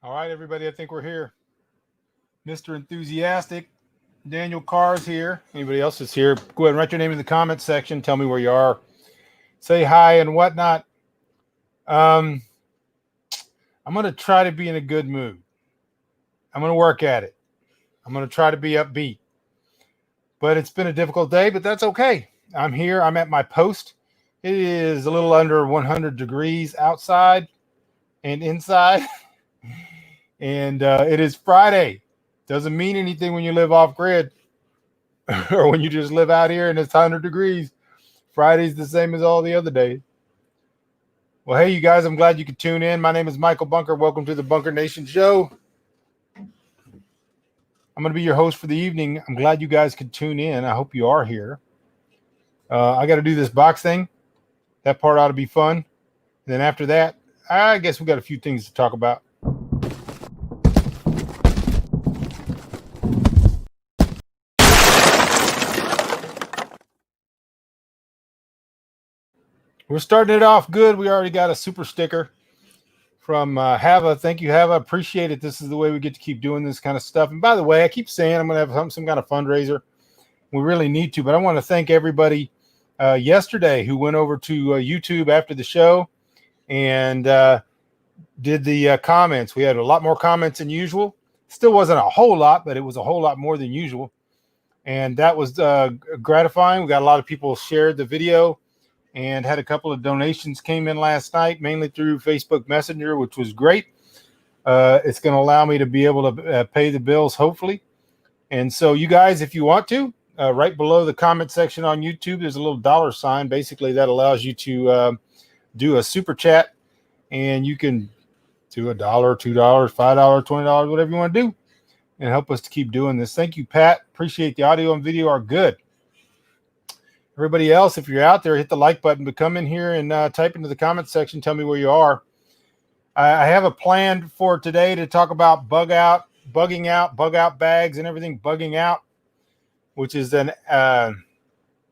All right, everybody, I think we're here. Mr. Enthusiastic, Daniel Carr's here. Anybody else is here, go ahead and write your name in the comments section. Tell me where you are. Say hi and whatnot. I'm going to try to be in a good mood. I'm going to work at it. I'm going to try to be upbeat. But it's been a difficult day, but that's okay. I'm here. I'm at my post. It is a little under 100 degrees outside and inside. And it is Friday. Doesn't mean anything when you live off grid or when you just live out here and it's 100 degrees. Friday's the same as all the other days. Well, hey, you guys, I'm glad you could tune in. My name is Michael Bunker. Welcome to the Bunker Nation Show. I'm going to be your host for the evening. I'm glad you guys could tune in. I hope you are here. I got to do this box thing. That part ought to be fun. And then after that, I guess we got a few things to talk about. We're starting it off good. We already got a super sticker from Hava. Thank you, Hava. Appreciate it. This is the way we get to keep doing this kind of stuff. And by the way, I keep saying I'm going to have some kind of fundraiser. We really need to, but I want to thank everybody yesterday who went over to YouTube after the show and did the comments. We had a lot more comments than usual. Still wasn't a whole lot, but it was a whole lot more than usual. And that was gratifying. We got a lot of people shared the video and had a couple of donations came in last night, mainly through Facebook Messenger, which was great. It's going to allow me to be able to pay the bills, hopefully. And so you guys, if you want to, right below the comment section on YouTube, there's a little dollar sign. Basically, that allows you to do a super chat, and you can do $1, $2, $5, $20, whatever you want to do, and help us to keep doing this. Thank you, Pat. Appreciate the audio and video are good. Everybody else, if you're out there, hit the like button, but come in here and type into the comment section. Tell me where you are. I have a plan for today to talk about bug out bags and everything bugging out, which is an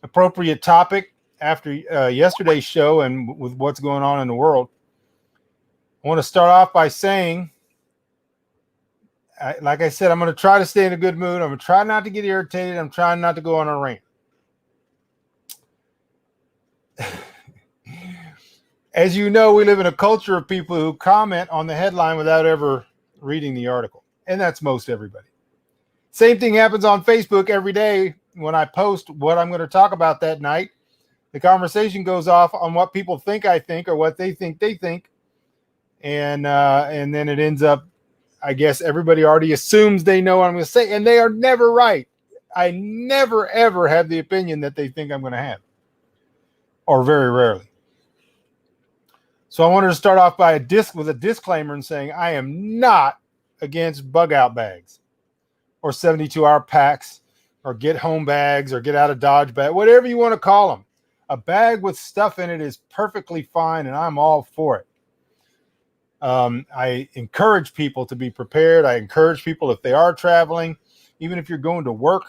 appropriate topic after yesterday's show and with what's going on in the world. I want to start off by saying, like I said, I'm going to try to stay in a good mood. I'm going to try not to get irritated. I'm trying not to go on a rant. As you know, we live in a culture of people who comment on the headline without ever reading the article. And that's most everybody. Same thing happens on Facebook every day when I post what I'm going to talk about that night. The conversation goes off on what people think I think or what they think they think. And then it ends up, I guess everybody already assumes they know what I'm going to say. And they are never right. I never, ever have the opinion that they think I'm going to have. Or very rarely. So I wanted to start off by with a disclaimer and saying I am not against bug out bags or 72-hour packs or get home bags or get out of Dodge bag, whatever you want to call them. A bag with stuff in it is perfectly fine, and I'm all for it. I encourage people to be prepared. I encourage people, if they are traveling, even if you're going to work,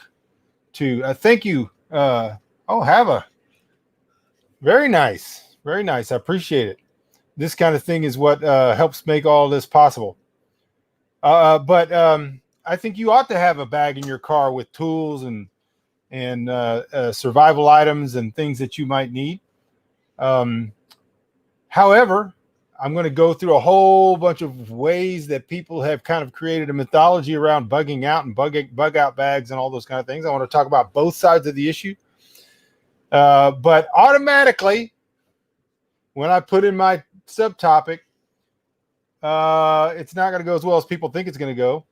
to thank you. Hava. Very nice. Very nice. I appreciate it. This kind of thing is what helps make all this possible. But I think you ought to have a bag in your car with tools and survival items and things that you might need. However, I'm going to go through a whole bunch of ways that people have kind of created a mythology around bugging out and bug out bags and all those kind of things. I want to talk about both sides of the issue. But automatically, when I put in my subtopic, it's not going to go as well as people think it's going to go.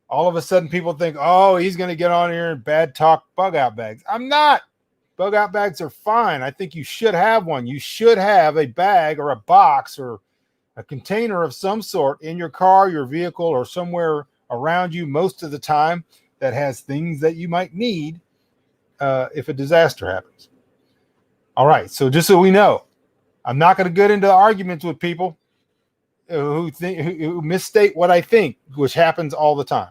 All of a sudden, people think, oh, he's going to get on here and bad talk bug out bags. I'm not. Bug out bags are fine. I think you should have one. You should have a bag or a box or a container of some sort in your car, your vehicle, or somewhere around you most of the time that has things that you might need if a disaster happens. All right, so just so we know, I'm not going to get into arguments with people who misstate what I think, which happens all the time.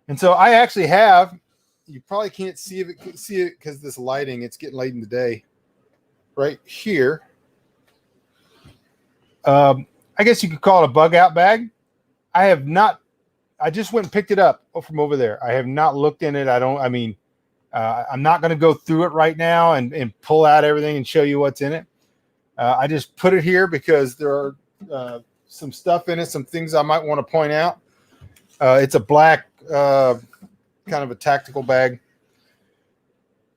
And so I actually have, you probably can't see it because this lighting, it's getting late in the day. Right here, I guess you could call it a bug out bag. I just went and picked it up from over there. I have not looked in it. I'm not going to go through it right now and pull out everything and show you what's in it. I just put it here because there are some stuff in it, some things I might want to point out. It's a black kind of a tactical bag.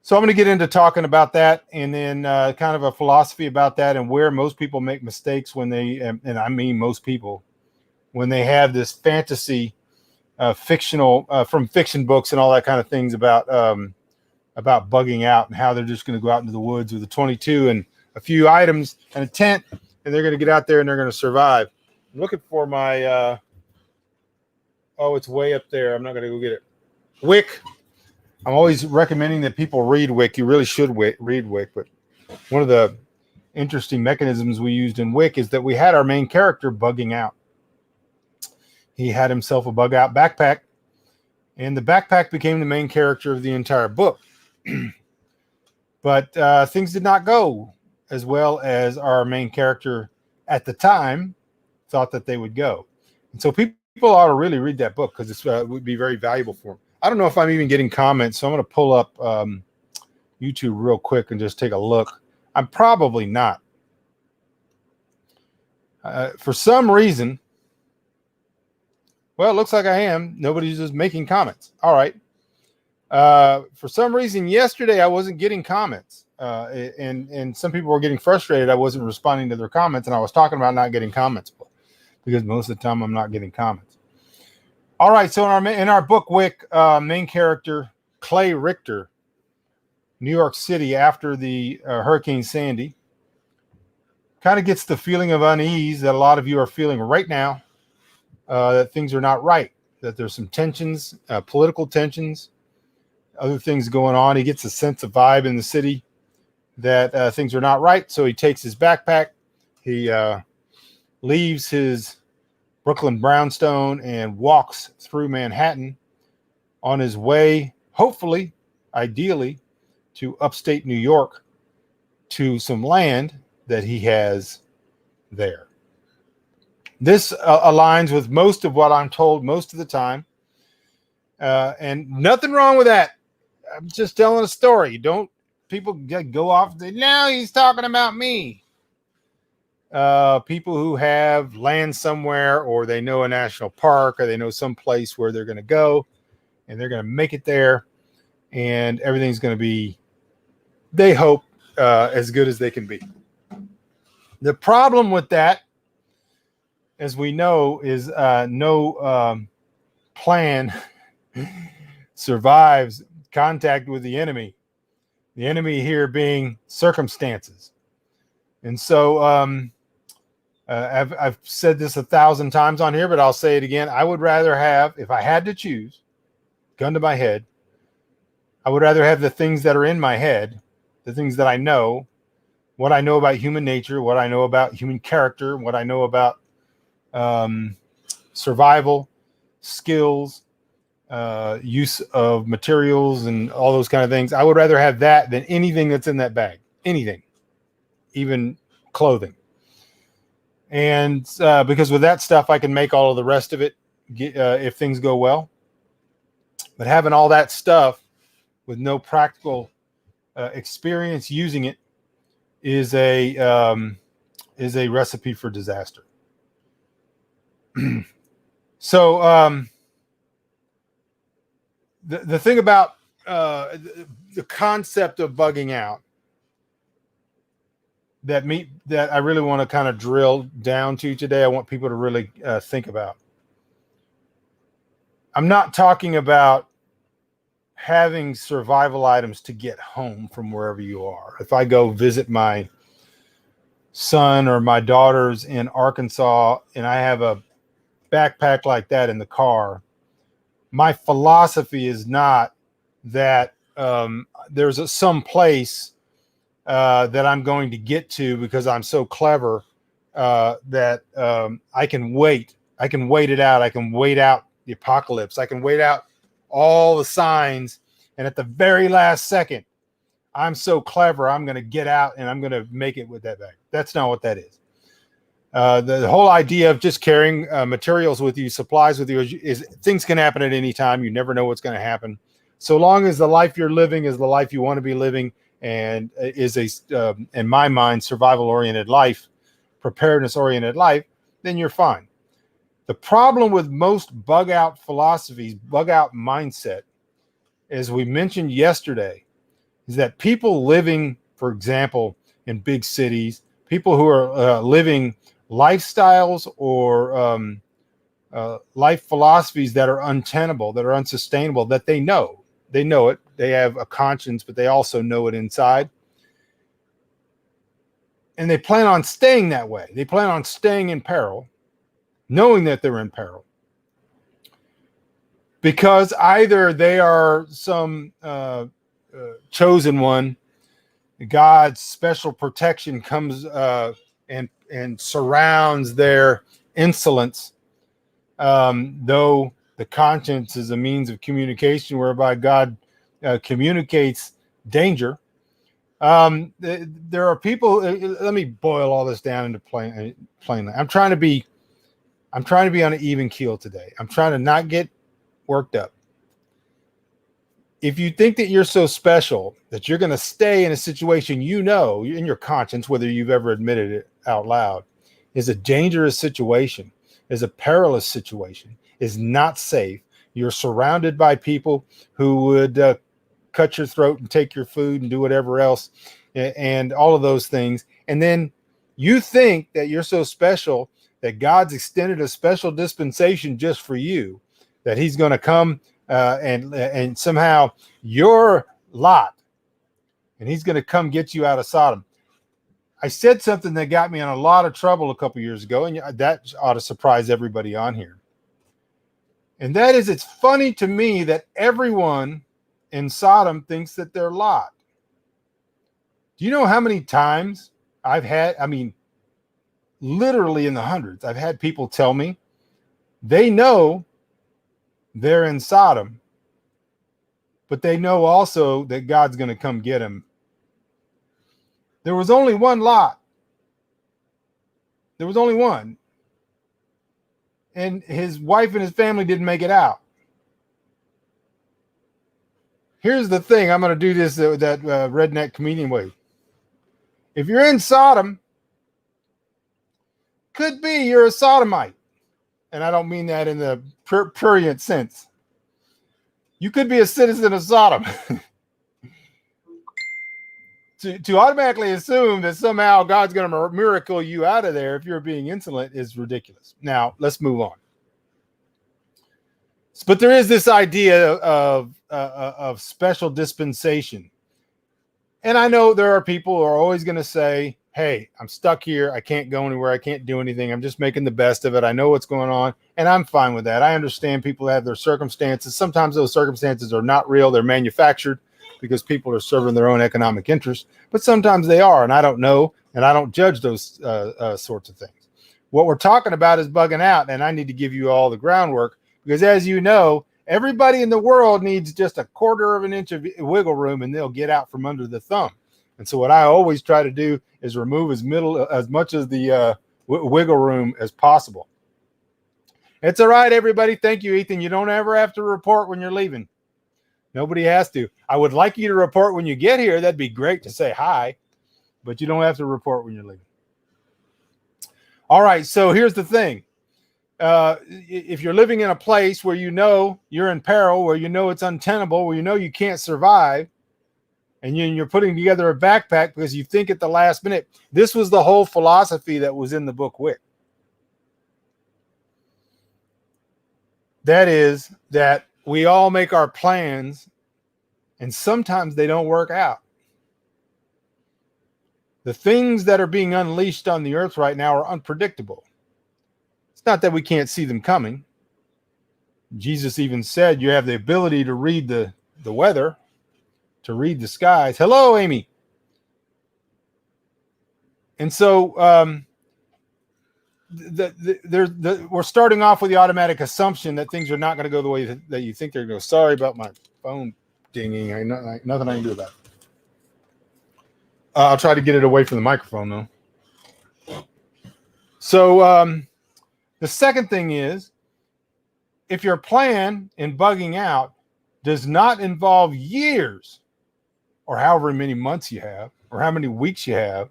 So I'm going to get into talking about that, and then kind of a philosophy about that, and where most people make mistakes when they, and I mean most people, when they have this fantasy, fictional, from fiction books and all that kind of things about bugging out, and how they're just going to go out into the woods with a 22 and a few items and a tent, and they're going to get out there and they're going to survive. I'm looking for my, oh, it's way up there. I'm not going to go get it. Wick. I'm always recommending that people read Wick. You really should read Wick. But one of the interesting mechanisms we used in Wick is that we had our main character bugging out. He had himself a bug out backpack, and the backpack became the main character of the entire book. But things did not go as well as our main character at the time thought that they would go. And so people ought to really read that book, because it would be very valuable for them. I don't know if I'm even getting comments, so I'm going to pull up YouTube real quick and just take a look. I'm probably not. For some reason, well, it looks like I am. Nobody's just making comments. All right. For some reason, yesterday I wasn't getting comments, and some people were getting frustrated. I wasn't responding to their comments, and I was talking about not getting comments, because most of the time I'm not getting comments. All right, so in our book, Wick, main character Clay Richter, New York City after the Hurricane Sandy, kind of gets the feeling of unease that a lot of you are feeling right now, that things are not right, that there's some tensions, political tensions, other things going on. He gets a sense of vibe in the city that things are not right, so he takes his backpack, he leaves his Brooklyn brownstone and walks through Manhattan on his way, hopefully, ideally, to upstate New York, to some land that he has there. This aligns with most of what I'm told most of the time, and nothing wrong with that. I'm just telling a story. People go off and say, "No, he's talking about me." People who have land somewhere, or they know a national park, or they know some place where they're going to go, and they're going to make it there, and everything's going to be, they hope, as good as they can be. The problem with that, as we know, is no plan survives contact with the enemy. The enemy here being circumstances. And so I've said this 1,000 times on here, but I'll say it again. I would rather have, if I had to choose, gun to my head, I would rather have the things that are in my head, the things that I know, what I know about human nature, what I know about human character, what I know about survival, skills, use of materials, and all those kind of things. I would rather have that than anything that's in that bag. Anything, even clothing. And because with that stuff, I can make all of the rest of it if things go well. But having all that stuff with no practical experience using it is a recipe for disaster. So the thing about the concept of bugging out that I really want to kind of drill down to today, I want people to really think about. I'm not talking about having survival items to get home from wherever you are. If I go visit my son or my daughters in Arkansas and I have a backpack like that in the car, my philosophy is not that there's some place that I'm going to get to because I'm so clever that I can wait. I can wait it out. I can wait out the apocalypse. I can wait out all the signs. And at the very last second, I'm so clever, I'm going to get out and I'm going to make it with that bag. That's not what that is. The whole idea of just carrying materials with you, supplies with you, is things can happen at any time. You never know what's going to happen. So long as the life you're living is the life you want to be living, and is in my mind, survival-oriented life, preparedness-oriented life, then you're fine. The problem with most bug-out philosophies, bug-out mindset, as we mentioned yesterday, is that people living, for example, in big cities, people who are living lifestyles or life philosophies that are untenable, that are unsustainable, that they know it, they have a conscience, but they also know it inside, and they plan on staying that way. They plan on staying in peril, knowing that they're in peril, because either they are some chosen one, God's special protection comes and surrounds their insolence, though the conscience is a means of communication whereby God communicates danger. There are people. Let me boil all this down into plainly. I'm trying to be on an even keel today. I'm trying to not get worked up. If you think that you're so special that you're going to stay in a situation, you know, in your conscience, whether you've ever admitted it out loud, is a dangerous situation, is a perilous situation, is not safe. You're surrounded by people who would cut your throat and take your food and do whatever else, and all of those things. And then you think that you're so special that God's extended a special dispensation just for you, that he's going to come and somehow your lot, and he's going to come get you out of Sodom. I said something that got me in a lot of trouble a couple years ago, and that ought to surprise everybody on here. And that is, it's funny to me that everyone in Sodom thinks that they're Lot. Do you know how many times I've had, literally in the hundreds, I've had people tell me they know they're in Sodom, but they know also that God's going to come get them. There was only one Lot. There was only one. And his wife and his family didn't make it out. Here's the thing. I'm going to do this that redneck comedian way. If you're in Sodom, could be you're a sodomite. And I don't mean that in the prurient sense. You could be a citizen of Sodom. To automatically assume that somehow God's going to miracle you out of there if you're being insolent is ridiculous. Now, let's move on. But there is this idea of special dispensation. And I know there are people who are always going to say, hey, I'm stuck here. I can't go anywhere. I can't do anything. I'm just making the best of it. I know what's going on. And I'm fine with that. I understand people have their circumstances. Sometimes those circumstances are not real. They're manufactured because people are serving their own economic interests. But sometimes they are. And I don't know. And I don't judge those sorts of things. What we're talking about is bugging out. And I need to give you all the groundwork because, as you know, everybody in the world needs just a quarter of an inch of wiggle room and they'll get out from under the thumb. And so what I always try to do is remove as much of the wiggle room as possible. It's all right, everybody. Thank you, Ethan. You don't ever have to report when you're leaving. Nobody has to. I would like you to report when you get here. That'd be great to say hi, but you don't have to report when you're leaving. All right, so here's the thing. If you're living in a place where you know you're in peril, where you know it's untenable, where you know you can't survive, and you're putting together a backpack because you think at the last minute, this was the whole philosophy that was in the book Wick. That is that we all make our plans and sometimes they don't work out. The things that are being unleashed on the earth right now are unpredictable. It's not that we can't see them coming. Jesus even said you have the ability to read the weather, to read the skies. Hello, Amy. And so we're starting off with the automatic assumption that things are not going to go the way that you think they're going to go. Sorry about my phone dinging. Nothing I can do about it. I'll try to get it away from the microphone, though. So the second thing is, if your plan in bugging out does not involve years or however many months you have or how many weeks you have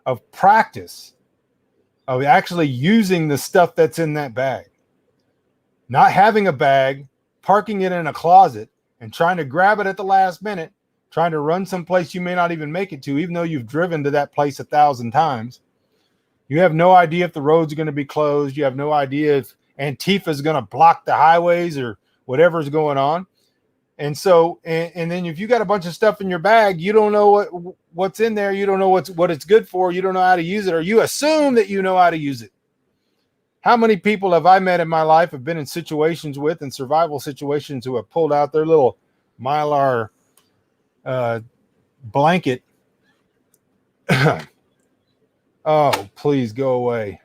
of practice of actually using the stuff that's in that bag, not having a bag, parking it in a closet and trying to grab it at the last minute, trying to run someplace you may not even make it to, even though you've driven to that place 1,000 times. You have no idea if the roads are going to be closed. You have no idea if Antifa is going to block the highways or whatever's going on. And so, and then if you got a bunch of stuff in your bag, you don't know what's in there. You don't know what it's good for. You don't know how to use it, or you assume that you know how to use it. How many people have I met in my life, have been in situations with, in survival situations, who have pulled out their little Mylar blanket? Oh, please go away.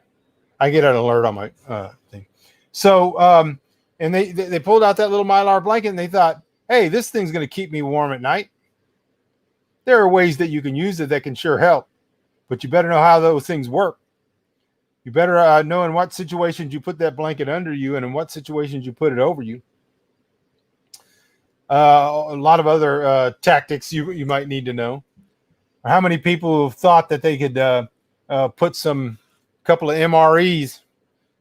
I get an alert on my thing. So, and they pulled out that little Mylar blanket and they thought, hey, this thing's going to keep me warm at night. There are ways that you can use it that can sure help, but you better know how those things work. You better know in what situations you put that blanket under you and in what situations you put it over you. A lot of other tactics you might need to know. How many people have thought that they could put couple of MREs,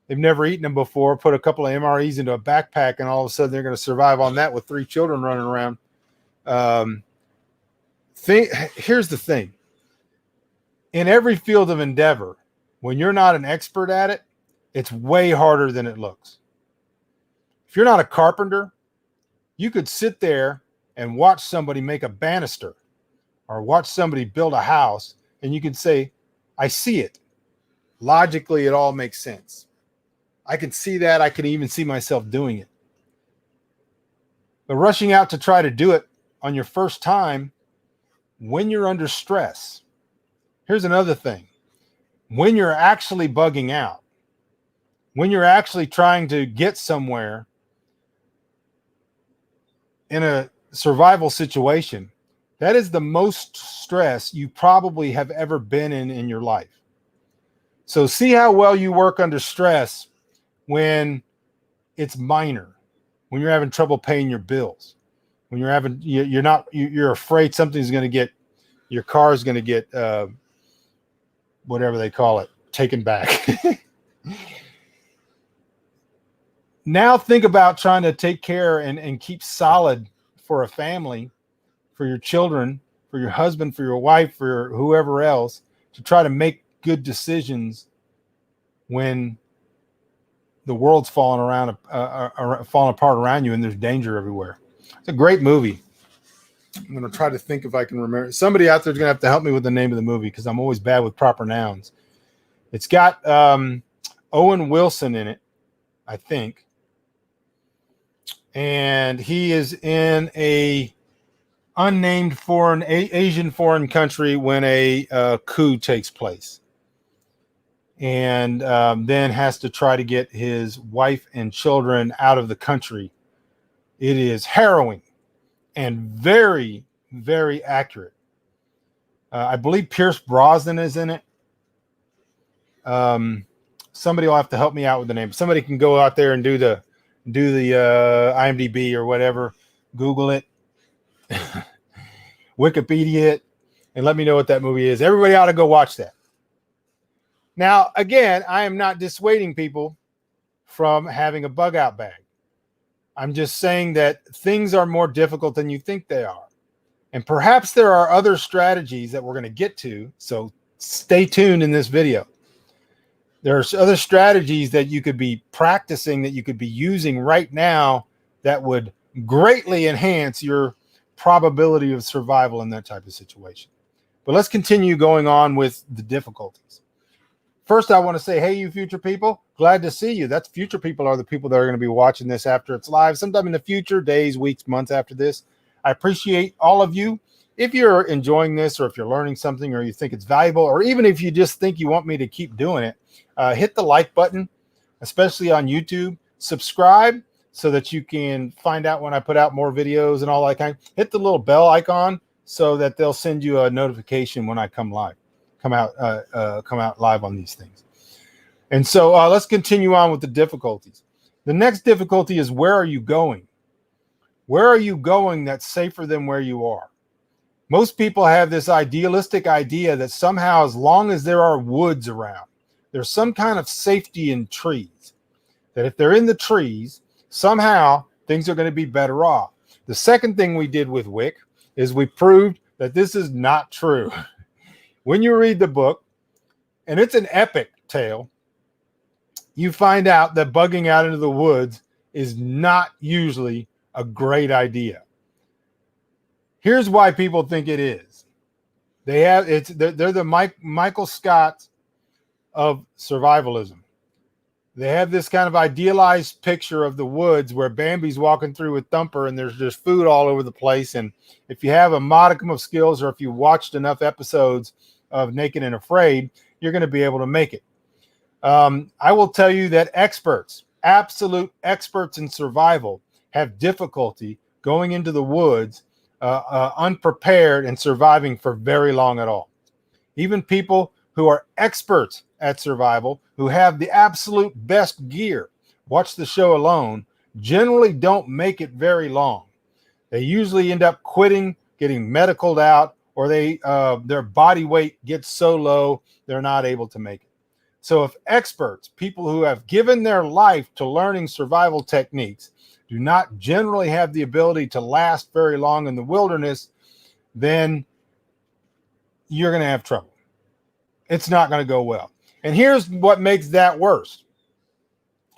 they've never eaten them before, put a couple of MREs into a backpack, and all of a sudden they're going to survive on that with 3 children running around. Here's the thing. In every field of endeavor, when you're not an expert at it, it's way harder than it looks. If you're not a carpenter, you could sit there and watch somebody make a banister or watch somebody build a house, and you can say, I see it. Logically, it all makes sense. I can see that. I can even see myself doing it. But rushing out to try to do it on your first time when you're under stress. Here's another thing. When you're actually bugging out, when you're actually trying to get somewhere in a survival situation, that is the most stress you probably have ever been in your life. So see how well you work under stress when it's minor, when you're having trouble paying your bills, when you're afraid something's going to get, your car is going to get, whatever they call it, taken back. Now think about trying to take care and keep solid for a family, for your children, for your husband, for your wife, for whoever else, to try to make good decisions when the world's falling apart around you and there's danger everywhere. It's a great movie. I'm going to try to think if I can remember. Somebody out there is going to have to help me with the name of the movie because I'm always bad with proper nouns. It's got Owen Wilson in it, I think. And he is in a unnamed Asian foreign country when a coup takes place. And then has to try to get his wife and children out of the country. It is harrowing and very, very accurate. I believe Pierce Brosnan is in it. Somebody will have to help me out with the name. Somebody can go out there and do the IMDb or whatever, Google it, Wikipedia it, and let me know what that movie is. Everybody ought to go watch that. Now, again, I am not dissuading people from having a bug out bag. I'm just saying that things are more difficult than you think they are. And perhaps there are other strategies that we're going to get to, so stay tuned in this video. There are other strategies that you could be practicing, that you could be using right now that would greatly enhance your probability of survival in that type of situation. But let's continue going on with the difficulties. First, I want to say, hey, you future people, glad to see you. That's future people are the people that are going to be watching this after it's live, sometime in the future, days, weeks, months after this. I appreciate all of you. If you're enjoying this, or if you're learning something, or you think it's valuable, or even if you just think you want me to keep doing it, hit the like button, especially on YouTube. Subscribe so that you can find out when I put out more videos and all that kind. Hit the little bell icon so that they'll send you a notification when I come out live on these things. And so let's continue on with the difficulties. The next difficulty is, where are you going? Where are you going that's safer than where you are? Most people have this idealistic idea that somehow, as long as there are woods around, there's some kind of safety in trees. That if they're in the trees, somehow things are going to be better off. The second thing we did with Wick is we proved that this is not true. When you read the book, and it's an epic tale, you find out that bugging out into the woods is not usually a great idea. Here's why people think it is. They're the Michael Scott of survivalism. They have this kind of idealized picture of the woods where Bambi's walking through with Thumper and there's just food all over the place. And if you have a modicum of skills, or if you watched enough episodes of Naked and Afraid, you're going to be able to make it. I will tell you that experts, absolute experts in survival, have difficulty going into the woods unprepared and surviving for very long at all. Even people who are experts at survival, who have the absolute best gear, watch the show alone, generally don't make it very long. They usually end up quitting, getting medicaled out, or their body weight gets so low they're not able to make it. So if experts, people who have given their life to learning survival techniques, do not generally have the ability to last very long in the wilderness, then you're going to have trouble. It's not going to go well. And here's what makes that worse.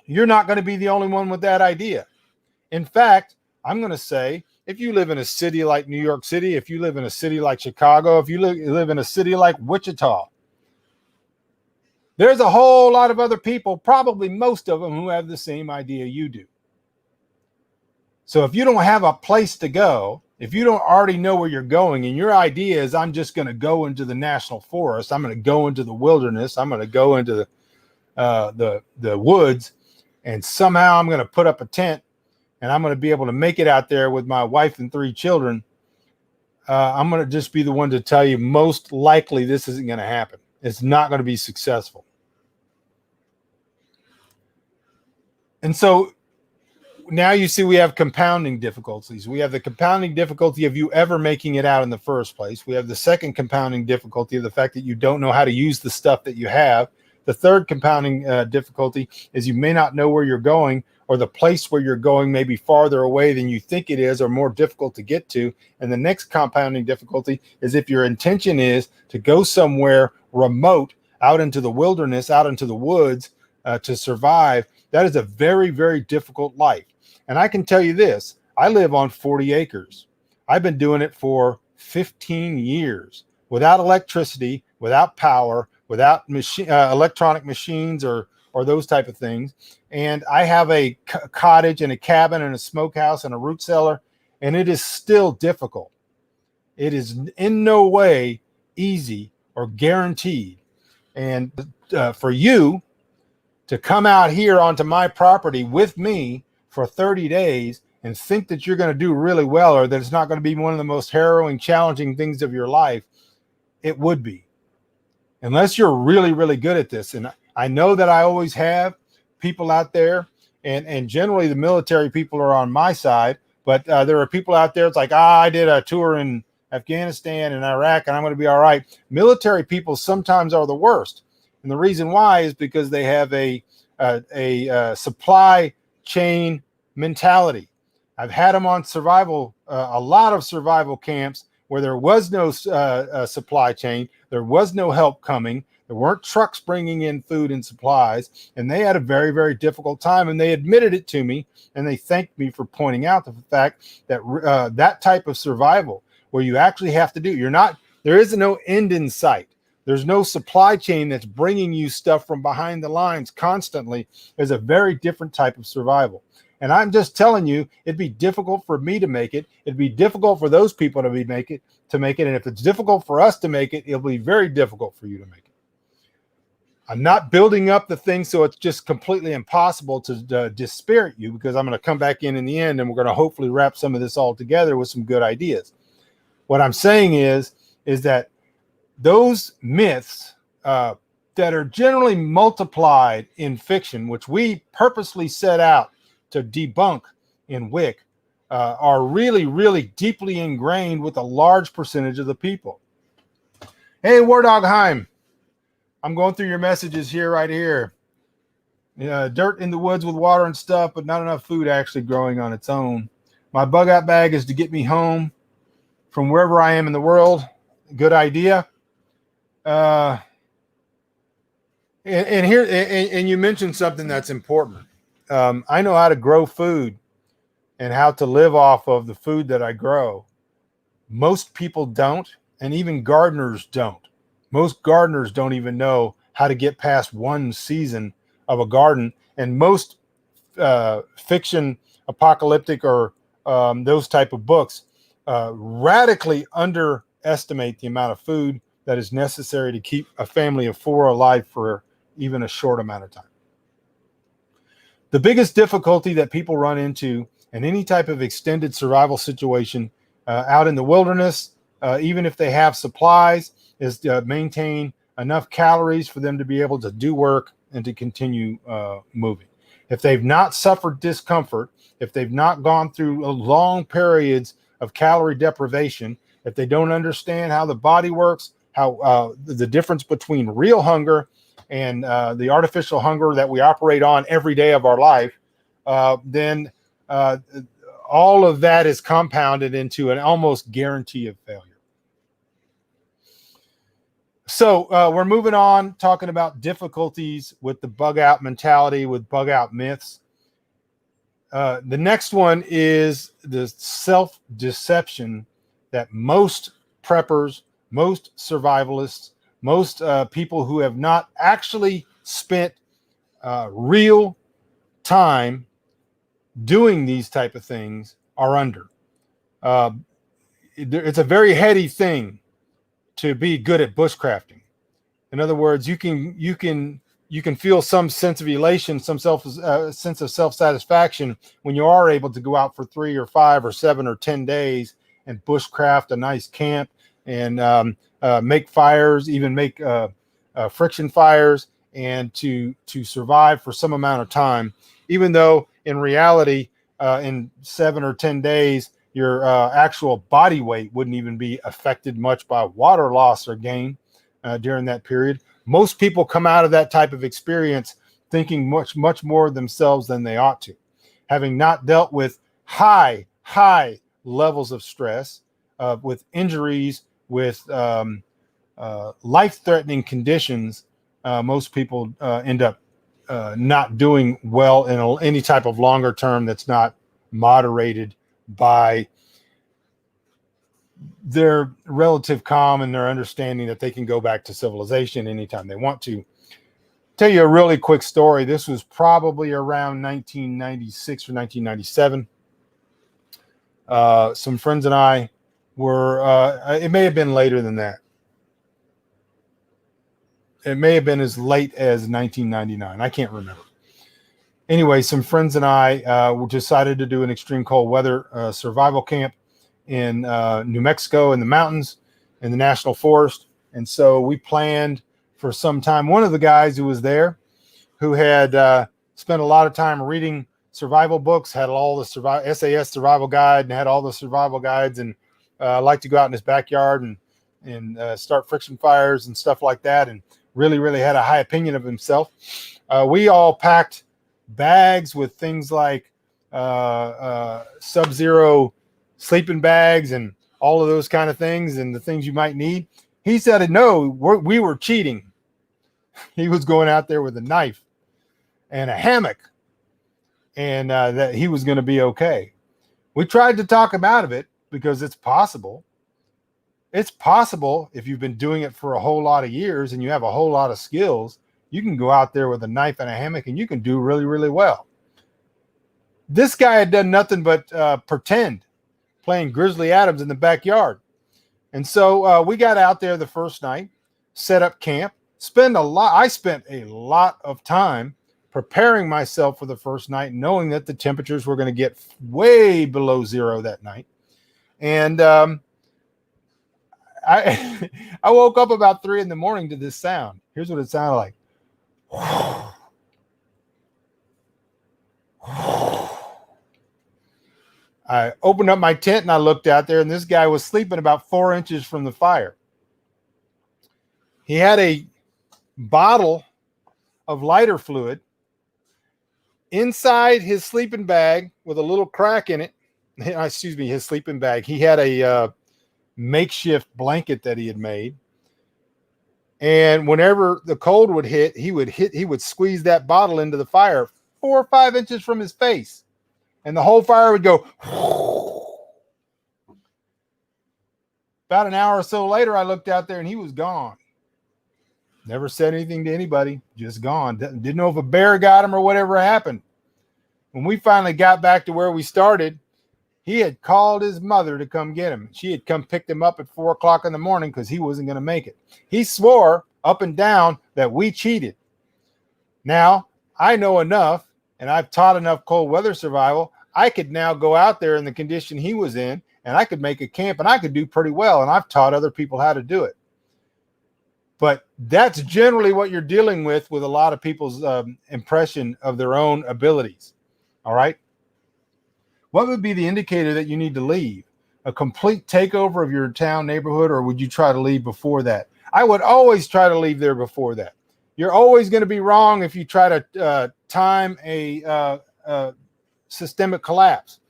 You're not going to be the only one with that idea. In fact, I'm going to say, if you live in a city like New York City, if you live in a city like Chicago, if you live in a city like Wichita, there's a whole lot of other people, probably most of them, who have the same idea you do. So if you don't have a place to go, if you don't already know where you're going, and your idea is, I'm just going to go into the national forest, I'm going to go into the wilderness, I'm going to go into the woods, and somehow I'm going to put up a tent, and I'm going to be able to make it out there with my wife and 3 children, I'm going to just be the one to tell you, most likely this isn't going to happen. It's not going to be successful. And so now you see we have compounding difficulties. We have the compounding difficulty of you ever making it out in the first place. We have the second compounding difficulty of the fact that you don't know how to use the stuff that you have. The third compounding difficulty is you may not know where you're going, or the place where you're going may be farther away than you think it is, or more difficult to get to. And the next compounding difficulty is if your intention is to go somewhere remote, out into the wilderness, out into the woods to survive, that is a very, very difficult life. And I can tell you this, I live on 40 acres. I've been doing it for 15 years without electricity, without power, without electronic machines or those type of things. And I have a cottage and a cabin and a smokehouse and a root cellar, and it is still difficult. It is in no way easy or guaranteed. And for you to come out here onto my property with me for 30 days and think that you're going to do really well, or that it's not going to be one of the most harrowing, challenging things of your life, it would be. Unless you're really, really good at this. And I know that I always have people out there, and generally the military people are on my side, but there are people out there, it's like, I did a tour in Afghanistan and Iraq, and I'm going to be all right. Military people sometimes are the worst. And the reason why is because they have a supply chain mentality. I've had them on survival, a lot of survival camps where there was no supply chain, there was no help coming, there weren't trucks bringing in food and supplies, and they had a very, very difficult time, and they admitted it to me, and they thanked me for pointing out the fact that that type of survival, where you actually have to do, there is no end in sight. There's no supply chain that's bringing you stuff from behind the lines constantly, is a very different type of survival. And I'm just telling you, it'd be difficult for me to make it. It'd be difficult for those people to make it. And if it's difficult for us to make it, it'll be very difficult for you to make it. I'm not building up the thing so it's just completely impossible to dispirit you, because I'm going to come back in the end, and we're going to hopefully wrap some of this all together with some good ideas. What I'm saying is that those myths, that are generally multiplied in fiction, which we purposely set out to debunk in WIC, are really, really deeply ingrained with a large percentage of the people. Hey, War Dog Heim, I'm going through your messages here, right here. Dirt in the woods with water and stuff, but not enough food actually growing on its own. My bug out bag is to get me home from wherever I am in the world. Good idea. And you mentioned something that's important. I know how to grow food and how to live off of the food that I grow. Most people don't, and even gardeners don't. Most gardeners don't even know how to get past one season of a garden, and most fiction, apocalyptic, or those type of books radically underestimate the amount of food that is necessary to keep a family of 4 alive for even a short amount of time. The biggest difficulty that people run into in any type of extended survival situation out in the wilderness, even if they have supplies, is to maintain enough calories for them to be able to do work and to continue moving. If they've not suffered discomfort, if they've not gone through long periods of calorie deprivation, if they don't understand how the body works, how the difference between real hunger and the artificial hunger that we operate on every day of our life, then all of that is compounded into an almost guarantee of failure. So we're moving on, talking about difficulties with the bug out mentality, with bug out myths. The next one is the self-deception that most preppers, most survivalists, most people who have not actually spent real time doing these type of things are under. It's a very heady thing to be good at bushcrafting. In other words, you can feel some sense of elation, some sense of self-satisfaction when you are able to go out for 3 or 5 or 7 or 10 days and bushcraft a nice camp and make fires, even make friction fires, and to survive for some amount of time, even though in reality, in 7 or 10 days, your actual body weight wouldn't even be affected much by water loss or gain during that period. Most people come out of that type of experience thinking much more of themselves than they ought to, having not dealt with high levels of stress, with injuries, with life-threatening conditions. Most people end up not doing well in any type of longer term that's not moderated by their relative calm and their understanding that they can go back to civilization anytime they want to. Tell you a really quick story. This was probably around 1996 or 1997. Some friends and I were, it may have been later than that. It may have been as late as 1999. I can't remember. Anyway, some friends and I decided to do an extreme cold weather survival camp in New Mexico in the mountains in the national forest. And so we planned for some time. One of the guys who was there, who had spent a lot of time reading survival books, had all the SAS survival guide and had all the survival guides, and liked to go out in his backyard and start friction fires and stuff like that, and really had a high opinion of himself. We all packed bags with things like sub-zero sleeping bags and all of those kind of things and the things you might need. He said, no, we were cheating. He was going out there with a knife and a hammock, and that he was going to be okay. We tried to talk him out of it because it's possible. It's possible if you've been doing it for a whole lot of years and you have a whole lot of skills, you can go out there with a knife and a hammock and you can do really well. This guy had done nothing but pretend, playing Grizzly Adams in the backyard. And so we got out there the first night, set up camp, I spent a lot of time preparing myself for the first night, knowing that the temperatures were going to get way below zero that night. And I I woke up about 3 in the morning to this sound. Here's what it sounded like. I opened up my tent and I looked out there, and this guy was sleeping about 4 inches from the fire. He had a bottle of lighter fluid inside his sleeping bag with a little crack in it. Excuse me, his sleeping bag. He had a makeshift blanket that he had made. And whenever the cold would hit, he would squeeze that bottle into the fire 4 or 5 inches from his face. And the whole fire would go. About an hour or so later, I looked out there and he was gone. Never said anything to anybody, just gone. Didn't know if a bear got him or whatever happened. When we finally got back to where we started, he had called his mother to come get him. She had come pick him up at 4 o'clock in the morning because he wasn't going to make it. He swore up and down that we cheated. Now, I know enough, and I've taught enough cold weather survival. I could now go out there in the condition he was in, and I could make a camp, and I could do pretty well, and I've taught other people how to do it. But that's generally what you're dealing with a lot of people's impression of their own abilities. All right? What would be the indicator that you need to leave? A complete takeover of your town, neighborhood, or would you try to leave before that? I would always try to leave there before that. You're always going to be wrong if you try to time a systemic collapse.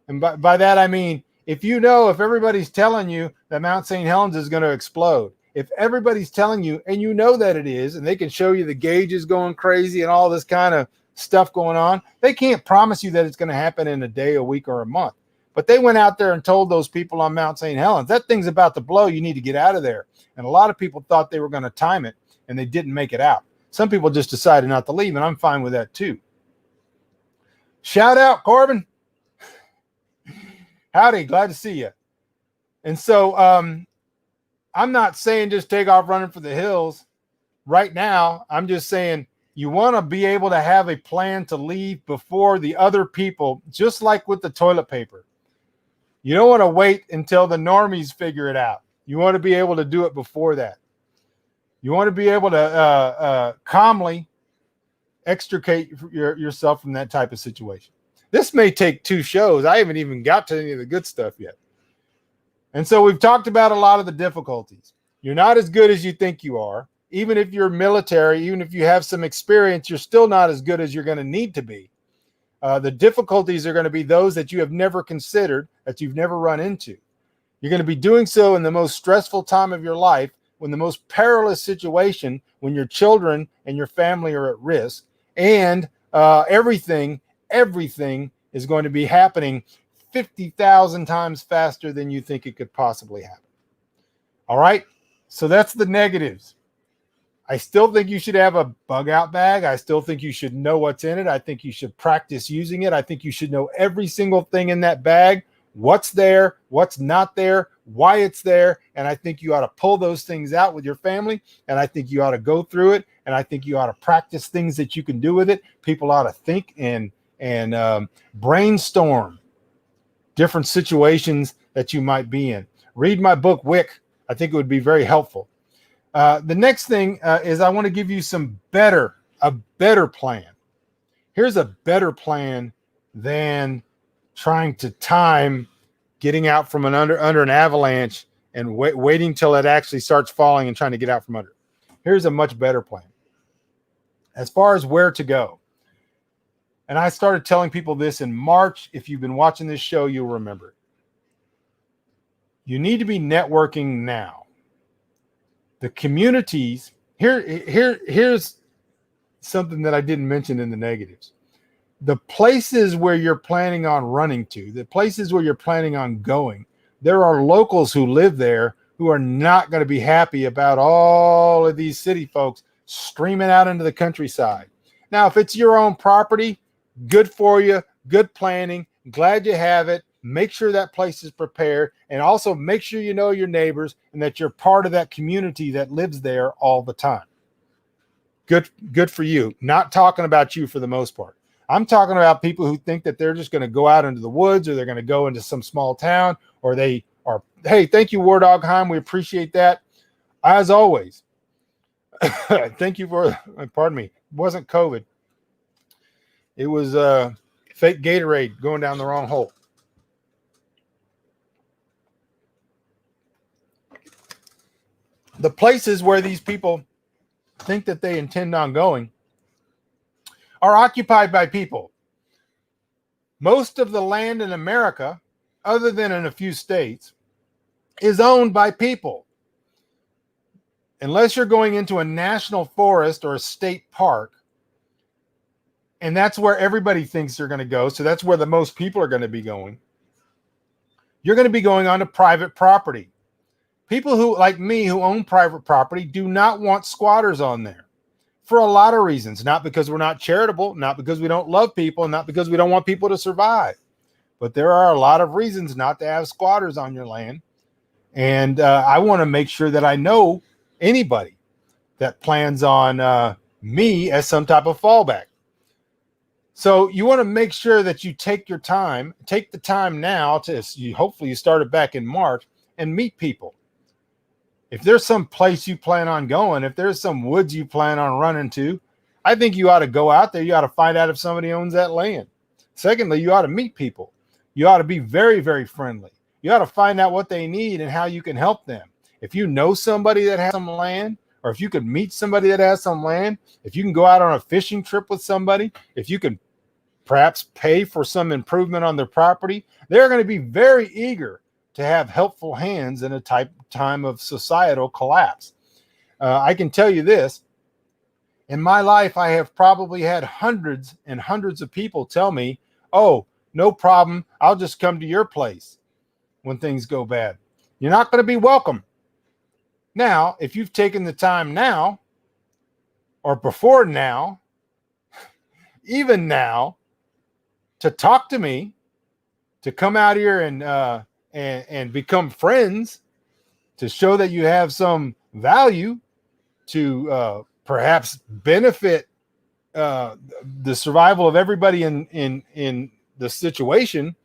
And by that, I mean, if everybody's telling you that Mount St. Helens is going to explode, if everybody's telling you, and you know that it is, and they can show you the gauges going crazy and all this kind of stuff going on, they can't promise you that it's going to happen in a day, a week, or a month. But they went out there and told those people on Mount St. Helens, that thing's about to blow, you need to get out of there. And a lot of people thought they were going to time it, and they didn't make it out. Some people just decided not to leave, and I'm fine with that too. Shout out, Corbin. Howdy, glad to see you. And so I'm not saying just take off running for the hills right now. I'm just saying you want to be able to have a plan to leave before the other people, just like with the toilet paper. You don't want to wait until the normies figure it out. You want to be able to do it before that. You want to be able to calmly extricate yourself from that type of situation. This may take 2 shows. I haven't even got to any of the good stuff yet. And so we've talked about a lot of the difficulties. You're not as good as you think you are. Even if you're military, even if you have some experience, you're still not as good as you're going to need to be. The difficulties are going to be those that you have never considered, that you've never run into. You're going to be doing so in the most stressful time of your life, when the most perilous situation, when your children and your family are at risk, and everything is going to be happening 50,000 times faster than you think it could possibly happen. All right? So that's the negatives. I still think you should have a bug out bag. I still think you should know what's in it. I think you should practice using it. I think you should know every single thing in that bag, what's there, what's not there, why it's there. And I think you ought to pull those things out with your family. And I think you ought to go through it. And I think you ought to practice things that you can do with it. People ought to think and brainstorm different situations that you might be in. Read my book, Wick. I think it would be very helpful. The next thing is I want to give you a better plan. Here's a better plan than trying to time getting out from under an avalanche and waiting till it actually starts falling and trying to get out from under it. Here's a much better plan. As far as where to go. And I started telling people this in March. If you've been watching this show, you'll remember it. You need to be networking now. The communities, here's something that I didn't mention in the negatives. The places where you're planning on running to, the places where you're planning on going, there are locals who live there who are not going to be happy about all of these city folks streaming out into the countryside. Now, if it's your own property, good for you, good planning, glad you have it. Make sure that place is prepared, and also make sure you know your neighbors and that you're part of that community that lives there all the time. Good for you. Not talking about you for the most part. I'm talking about people who think that they're just going to go out into the woods, or they're going to go into some small town, or they Or, hey, thank you, War Dog Heim. We appreciate that. As always, thank you for, pardon me, it wasn't COVID. It was fake Gatorade going down the wrong hole. The places where these people think that they intend on going are occupied by people. Most of the land in America, other than in a few states, is owned by people. Unless you're going into a national forest or a state park, and that's where everybody thinks they're going to go, so that's where the most people are going to be going, you're going to be going onto private property. People who, like me, who own private property do not want squatters on there for a lot of reasons. Not because we're not charitable, not because we don't love people, not because we don't want people to survive. But there are a lot of reasons not to have squatters on your land. And I want to make sure that I know anybody that plans on me as some type of fallback. So you want to make sure that you take the time now to, hopefully you started back in March, and meet people. If there's some place you plan on going, if there's some woods you plan on running to, I think you ought to go out there. You ought to find out if somebody owns that land. Secondly, you ought to meet people. You ought to be very, very friendly. You ought to find out what they need and how you can help them. If you know somebody that has some land, or if you could meet somebody that has some land, if you can go out on a fishing trip with somebody, if you can perhaps pay for some improvement on their property, they're going to be very eager to have helpful hands in a time of societal collapse. I can tell you this. In my life, I have probably had hundreds and hundreds of people tell me, oh, no problem, I'll just come to your place when things go bad. You're not going to be welcome. Now, if you've taken the time now, or before now, even now, to talk to me, to come out here and become friends, to show that you have some value, to perhaps benefit the survival of everybody in the situation.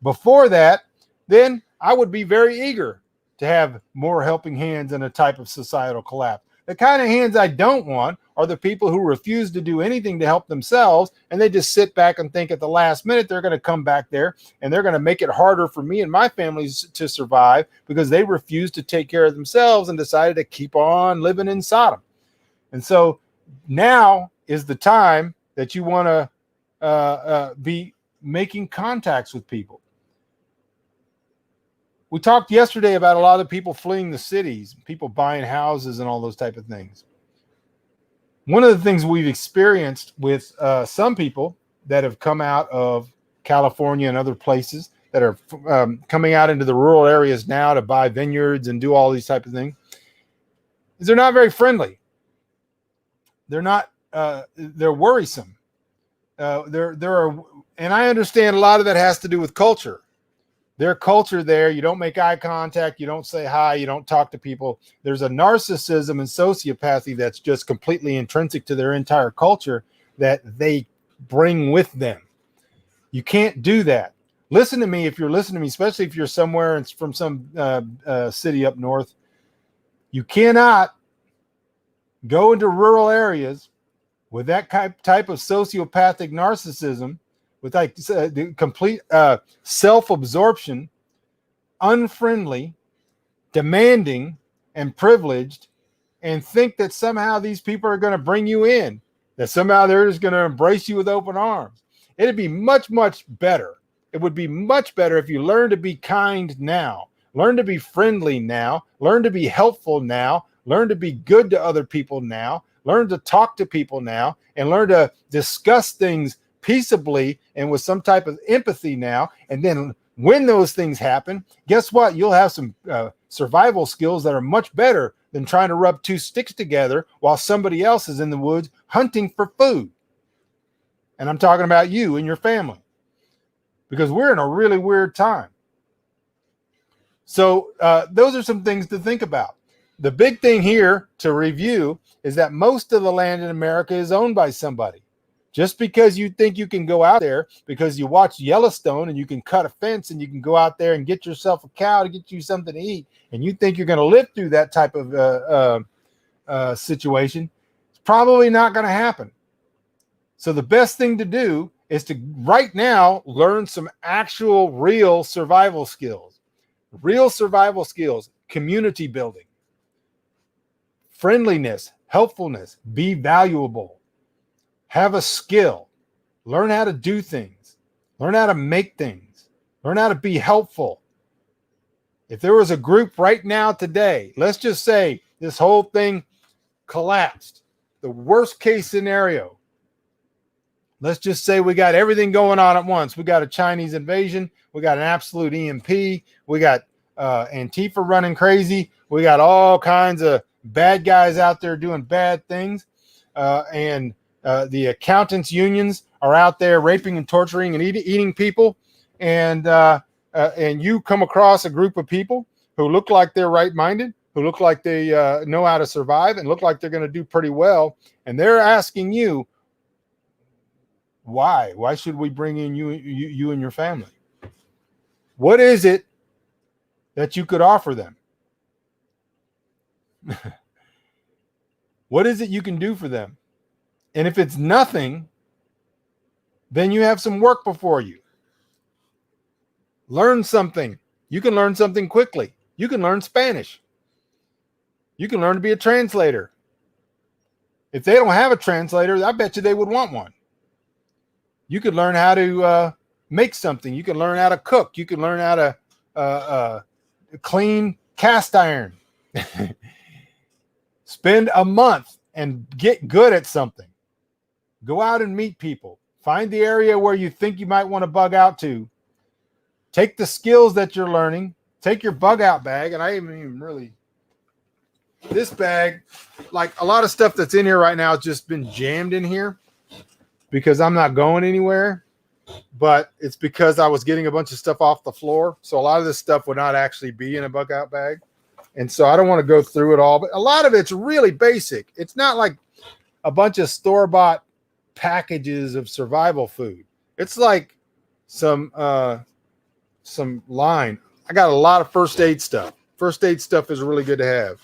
Before that, then I would be very eager to have more helping hands in a type of societal collapse. The kind of hands I don't want are the people who refuse to do anything to help themselves, and they just sit back and think at the last minute they're going to come back there and they're going to make it harder for me and my families to survive because they refuse to take care of themselves and decided to keep on living in Sodom. And so now is the time that you want to be making contacts with people. We talked yesterday about a lot of people fleeing the cities, people buying houses and all those type of things. One of the things we've experienced with some people that have come out of California and other places that are coming out into the rural areas now to buy vineyards and do all these type of things is they're not very friendly. They're not, they're worrisome. And I understand a lot of that has to do with culture. Their culture there, you don't make eye contact, you don't say hi, you don't talk to people. There's a narcissism and sociopathy that's just completely intrinsic to their entire culture that they bring with them. You can't do that. Listen to me if you're listening to me, especially if you're somewhere from some city up north. You cannot go into rural areas with that type of sociopathic narcissism, with like the complete self-absorption, unfriendly, demanding, and privileged, and think that somehow these people are going to bring you in, that somehow they're just going to embrace you with open arms. It'd be much, much better. It would be much better if you learn to be kind now, learn to be friendly now, learn to be helpful now, learn to be good to other people now, learn to talk to people now, and learn to discuss things peaceably and with some type of empathy now. And then when those things happen, guess what? You'll have some survival skills that are much better than trying to rub two sticks together while somebody else is in the woods hunting for food. And I'm talking about you and your family, because we're in a really weird time. So those are some things to think about. The big thing here to review is that most of the land in America is owned by somebody. Just because you think you can go out there because you watch Yellowstone and you can cut a fence and you can go out there and get yourself a cow to get you something to eat, and you think you're going to live through that type of situation, it's probably not going to happen. So the best thing to do is to right now learn some actual real survival skills, community building, friendliness, helpfulness, be valuable, have a skill, learn how to do things, learn how to make things, learn how to be helpful. If there was a group right now today, let's just say this whole thing collapsed, the worst case scenario, let's just say we got everything going on at once. We got a Chinese invasion. We got an absolute EMP. We got Antifa running crazy. We got all kinds of bad guys out there doing bad things. And the accountants unions are out there raping and torturing and eating people. And you come across a group of people who look like they're right-minded, who look like they know how to survive and look like they're going to do pretty well. And they're asking you, why? Why should we bring in you and your family? What is it that you could offer them? What is it you can do for them? And if it's nothing, then you have some work before you. Learn something. You can learn something quickly. You can learn Spanish. You can learn to be a translator. If they don't have a translator, I bet you they would want one. You could learn how to make something. You can learn how to cook. You can learn how to clean cast iron. Spend a month and get good at something. Go out and meet people. Find the area where you think you might want to bug out to. Take the skills that you're learning. Take your bug out bag. And I haven't even really... This bag, like a lot of stuff that's in here right now has just been jammed in here because I'm not going anywhere. But it's because I was getting a bunch of stuff off the floor. So a lot of this stuff would not actually be in a bug out bag. And so I don't want to go through it all. But a lot of it's really basic. It's not like a bunch of store-bought packages of survival food. It's like some line. I got a lot of first aid stuff. First aid stuff is really good to have.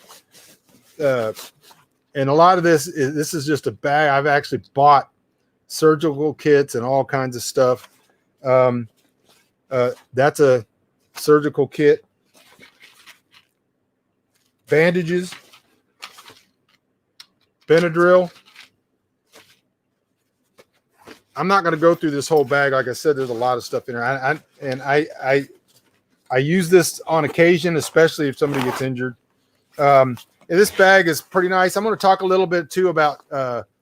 And a lot of this is just a bag. I've actually bought surgical kits and all kinds of stuff. That's a surgical kit. Bandages. Benadryl. I'm not going to go through this whole bag. Like I said, there's a lot of stuff in here. I use this on occasion, especially if somebody gets injured. And this bag is pretty nice. I'm going to talk a little bit too about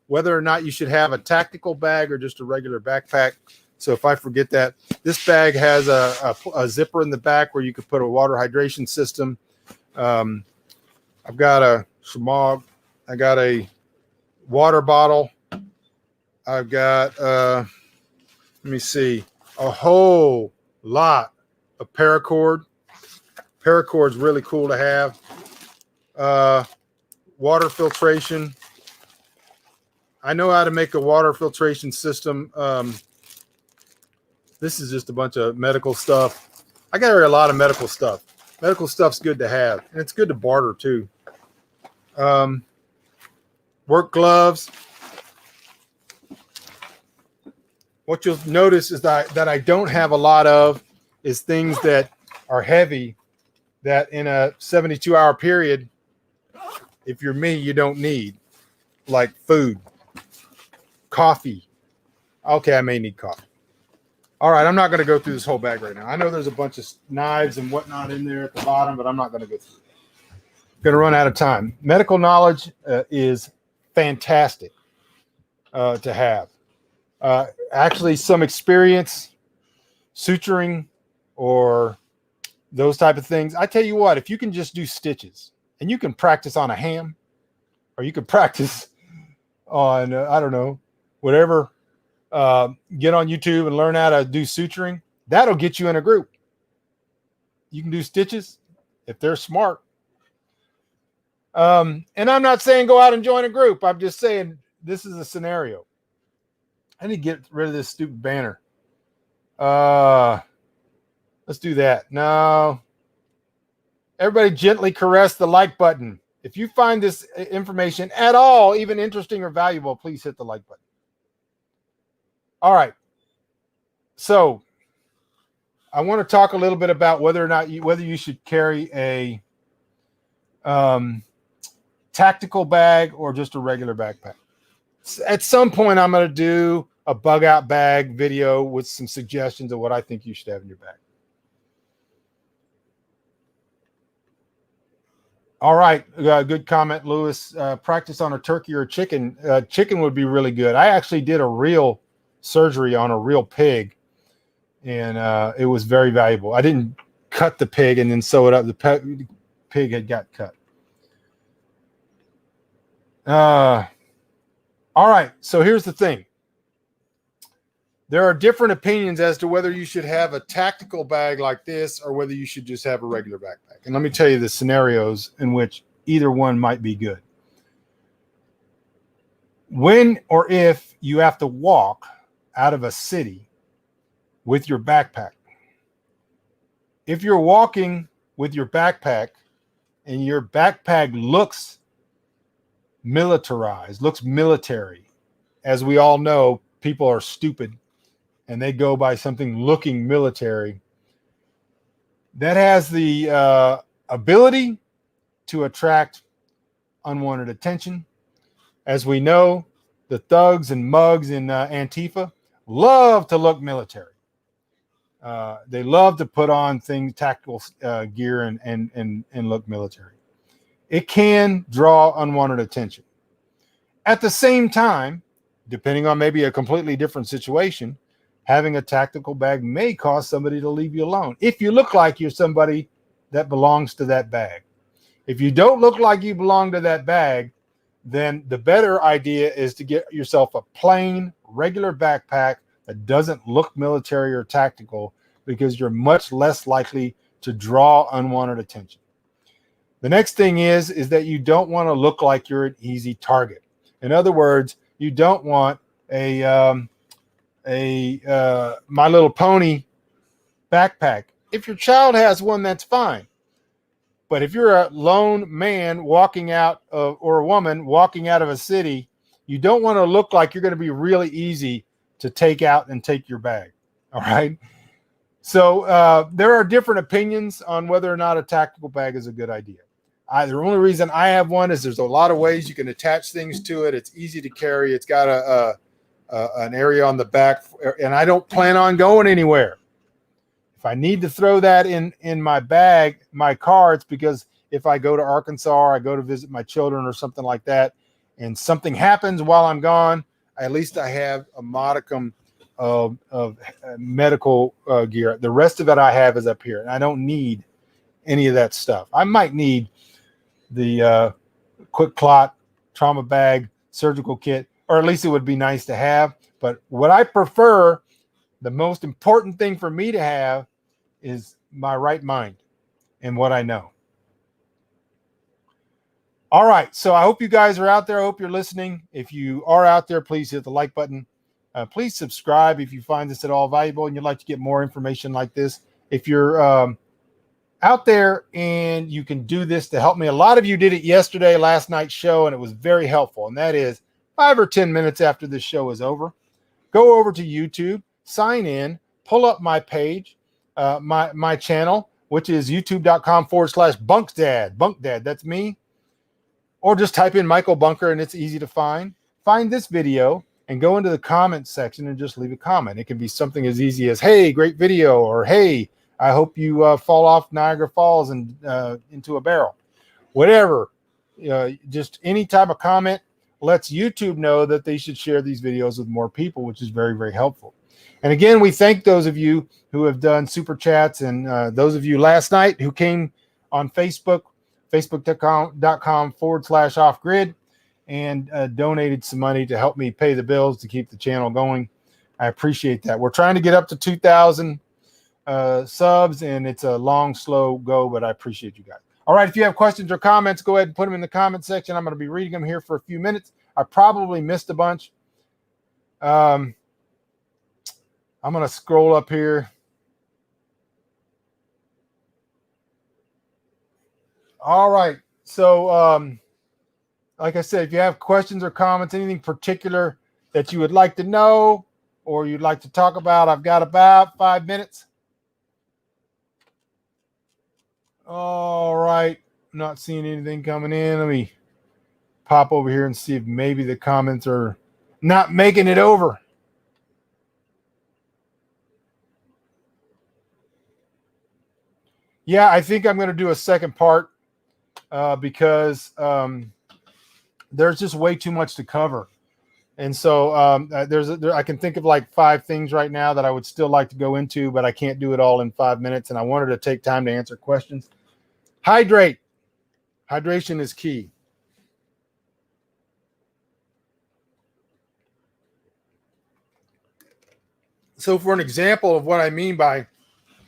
whether or not you should have a tactical bag or just a regular backpack. So if I forget that, this bag has a zipper in the back where you could put a water hydration system. I've got a Shmog. I got a water bottle. I've got, let me see, a whole lot of paracord. Paracord's really cool to have. Water filtration. I know how to make a water filtration system. This is just a bunch of medical stuff. I got a lot of medical stuff. Medical stuff's good to have, and it's good to barter too. Work gloves. What you'll notice is that I don't have a lot of is things that are heavy that in a 72-hour period, if you're me, you don't need, like food, coffee. Okay, I may need coffee. All right, I'm not going to go through this whole bag right now. I know there's a bunch of knives and whatnot in there at the bottom, but I'm not going to go through it. I'm going to run out of time. Medical knowledge is fantastic to have. Actually, some experience suturing or those type of things. I tell you what, if you can just do stitches and you can practice on a ham, or you can practice on, I don't know, whatever, get on YouTube and learn how to do suturing, that'll get you in a group. You can do stitches if they're smart. And I'm not saying go out and join a group. I'm just saying this is a scenario. I need to get rid of this stupid banner. Let's do that. No. Everybody gently caress the like button. If you find this information at all even interesting or valuable, please hit the like button. All right. So I want to talk a little bit about whether or not whether you should carry a tactical bag or just a regular backpack. At some point, I'm going to do a bug out bag video with some suggestions of what I think you should have in your bag. All right. Good comment, Lewis. Practice on a turkey or a chicken. Chicken would be really good. I actually did a real surgery on a real pig, and it was very valuable. I didn't cut the pig and then sew it up. The pig had got cut. All right, so here's the thing. There are different opinions as to whether you should have a tactical bag like this or whether you should just have a regular backpack. And let me tell you the scenarios in which either one might be good. When or if you have to walk out of a city with your backpack. If you're walking with your backpack and your backpack looks militarized, looks military. As we all know, people are stupid and they go by something looking military. That has the ability to attract unwanted attention. As we know, the thugs and mugs in Antifa love to look military. They love to put on things, tactical gear and look military. It can draw unwanted attention. At the same time, depending on maybe a completely different situation, having a tactical bag may cause somebody to leave you alone. If you look like you're somebody that belongs to that bag. If you don't look like you belong to that bag, then the better idea is to get yourself a plain, regular backpack that doesn't look military or tactical, because you're much less likely to draw unwanted attention. The next thing is that you don't want to look like you're an easy target. In other words, you don't want a My Little Pony backpack. If your child has one, that's fine. But if you're a lone man walking out of, or a woman walking out of a city, you don't want to look like you're going to be really easy to take out and take your bag. All right. So there are different opinions on whether or not a tactical bag is a good idea. The only reason I have one is there's a lot of ways you can attach things to it. It's easy to carry. It's got an area on the back, and I don't plan on going anywhere. If I need to throw that in my bag, my car, it's because if I go to Arkansas or I go to visit my children or something like that, and something happens while I'm gone, at least I have a modicum of medical gear. The rest of it I have is up here, and I don't need any of that stuff. I might need the quick clot, trauma bag, surgical kit, or at least it would be nice to have. But what I prefer, the most important thing for me to have, is my right mind and what I know. All right, so I hope you guys are out there. I hope you're listening. If you are out there, please hit the like button. Please subscribe if you find this at all valuable and you'd like to get more information like this. If you're out there and you can do this to help me, a lot of you did it yesterday, last night's show, and it was very helpful. And that is 5 or 10 minutes after this show is over, go over to YouTube, sign in, pull up my page, my channel, which is youtube.com/BunksDad. Bunkdad, that's me. Or just type in Michael Bunker and it's easy to find. Find this video and go into the comments section and just leave a comment. It can be something as easy as, hey, great video, or hey, I hope you fall off Niagara Falls and into a barrel. Whatever, just any type of comment lets YouTube know that they should share these videos with more people, which is very, very helpful. And again, we thank those of you who have done super chats, and those of you last night who came on Facebook, facebook.com/offgrid, and donated some money to help me pay the bills to keep the channel going. I appreciate that. We're trying to get up to 2,000 subs, and it's a long, slow go, but I appreciate you guys. All right, if you have questions or comments, go ahead and put them in the comment section. I'm going to be reading them here for a few minutes. I probably missed a bunch. I'm going to scroll up here. All right. So, like I said, if you have questions or comments, anything particular that you would like to know or you'd like to talk about, I've got about 5 minutes. All right. I'm not seeing anything coming in. Let me pop over here and see if maybe the comments are not making it over. Yeah, I think I'm going to do a second part because there's just way too much to cover. And so I can think of like 5 things right now that I would still like to go into, but I can't do it all in 5 minutes. And I wanted to take time to answer questions. Hydrate. Hydration is key. So for an example of what I mean by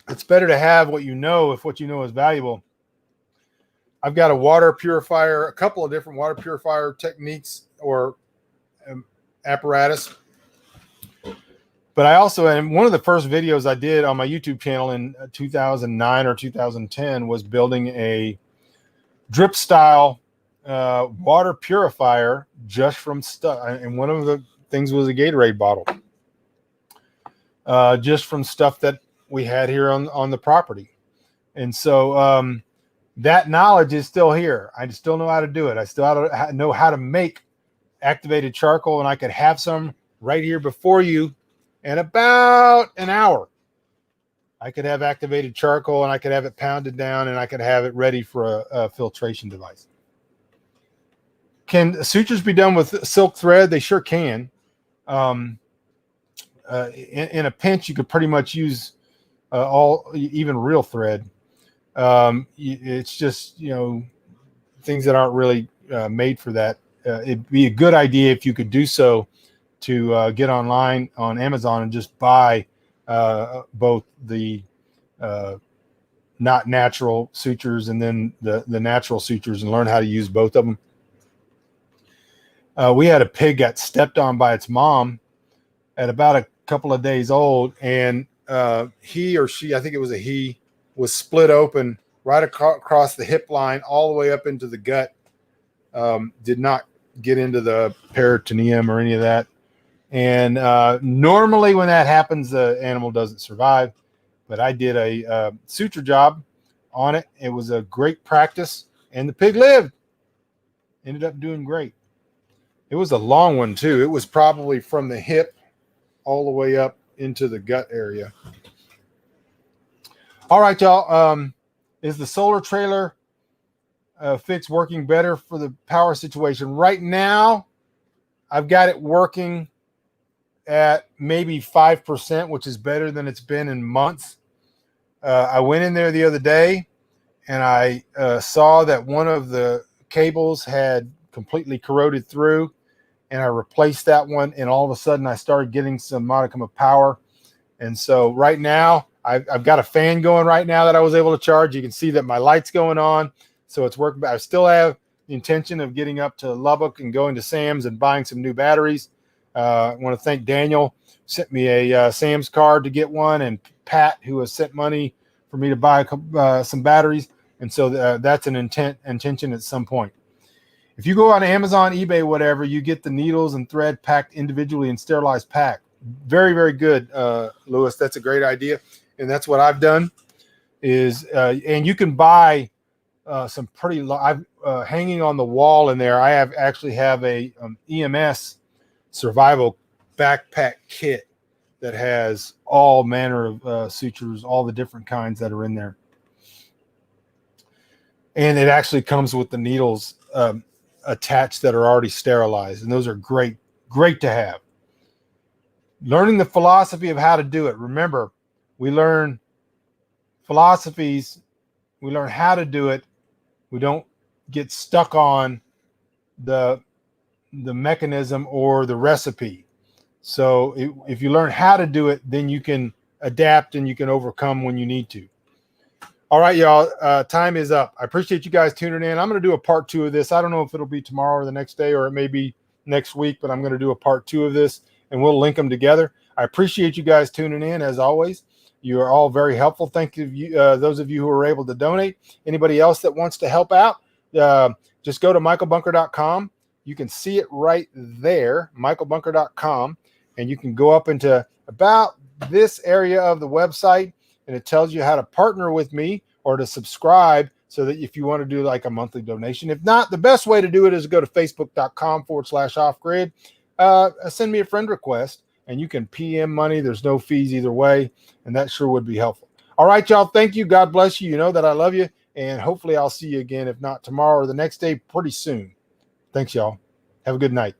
it's better to have what you know if what you know is valuable, I've got a water purifier, a couple of different water purifier techniques or apparatus. But I also, and one of the first videos I did on my YouTube channel in 2009 or 2010 was building a drip style water purifier just from stuff. And one of the things was a Gatorade bottle, just from stuff that we had here on the property. And so that knowledge is still here. I still know how to do it. I still know how to make activated charcoal, and I could have some right here before you in about an hour. I could have activated charcoal, and I could have it pounded down, and I could have it ready for a filtration device. Can sutures be done with silk thread? They sure can. In a pinch, you could pretty much use even real thread. It's just, things that aren't really made for that. It'd be a good idea if you could do so to get online on Amazon and just buy both the not natural sutures and then the natural sutures and learn how to use both of them. We had a pig got stepped on by its mom at about a couple of days old, and he or she, I think it was a he, was split open right across the hip line all the way up into the gut. Did not get into the peritoneum or any of that. And normally when that happens, the animal doesn't survive. But I did a suture job on it. It was a great practice, and the pig lived. Ended up doing great. It was a long one, too. It was probably from the hip all the way up into the gut area. All right, y'all. Is the solar trailer fix working better for the power situation? Right now, I've got it working at maybe 5%, which is better than it's been in months. I went in there the other day, and I saw that one of the cables had completely corroded through, and I replaced that one, and all of a sudden I started getting some modicum of power. And so right now, I've got a fan going right now that I was able to charge. You can see that my light's going on, so it's working. But I still have the intention of getting up to Lubbock and going to Sam's and buying some new batteries. I want to thank Daniel, sent me a Sam's card to get one, and Pat, who has sent money for me to buy some batteries. And so that's an intention at some point. If you go on Amazon, eBay, whatever, you get the needles and thread packed individually in sterilized pack. Very, very good, Lewis. That's a great idea. And that's what I've done is, and you can buy some pretty, hanging on the wall in there. I actually have a EMS survival backpack kit that has all manner of sutures, all the different kinds that are in there. And it actually comes with the needles attached that are already sterilized. And those are great to have. Learning the philosophy of how to do it. Remember, we learn philosophies, we learn how to do it. We don't get stuck on the mechanism or the recipe. So if you learn how to do it, then you can adapt and you can overcome when you need to. All right, y'all, time is up. I appreciate you guys tuning in. I'm going to do a part 2 of this. I don't know if it'll be tomorrow or the next day, or it may be next week, but I'm going to do a part 2 of this, and we'll link them together. I appreciate you guys tuning in as always. You are all very helpful. Thank you, those of you who are able to donate. Anybody else that wants to help out, just go to michaelbunker.com. You can see it right there, michaelbunker.com, and you can go up into about this area of the website, and it tells you how to partner with me or to subscribe, so that if you want to do like a monthly donation. If not, the best way to do it is go to facebook.com/offgrid. Send me a friend request, and you can PM money. There's no fees either way, and that sure would be helpful. All right, y'all. Thank you. God bless you. You know that I love you, and hopefully I'll see you again, if not tomorrow or the next day, pretty soon. Thanks, y'all. Have a good night.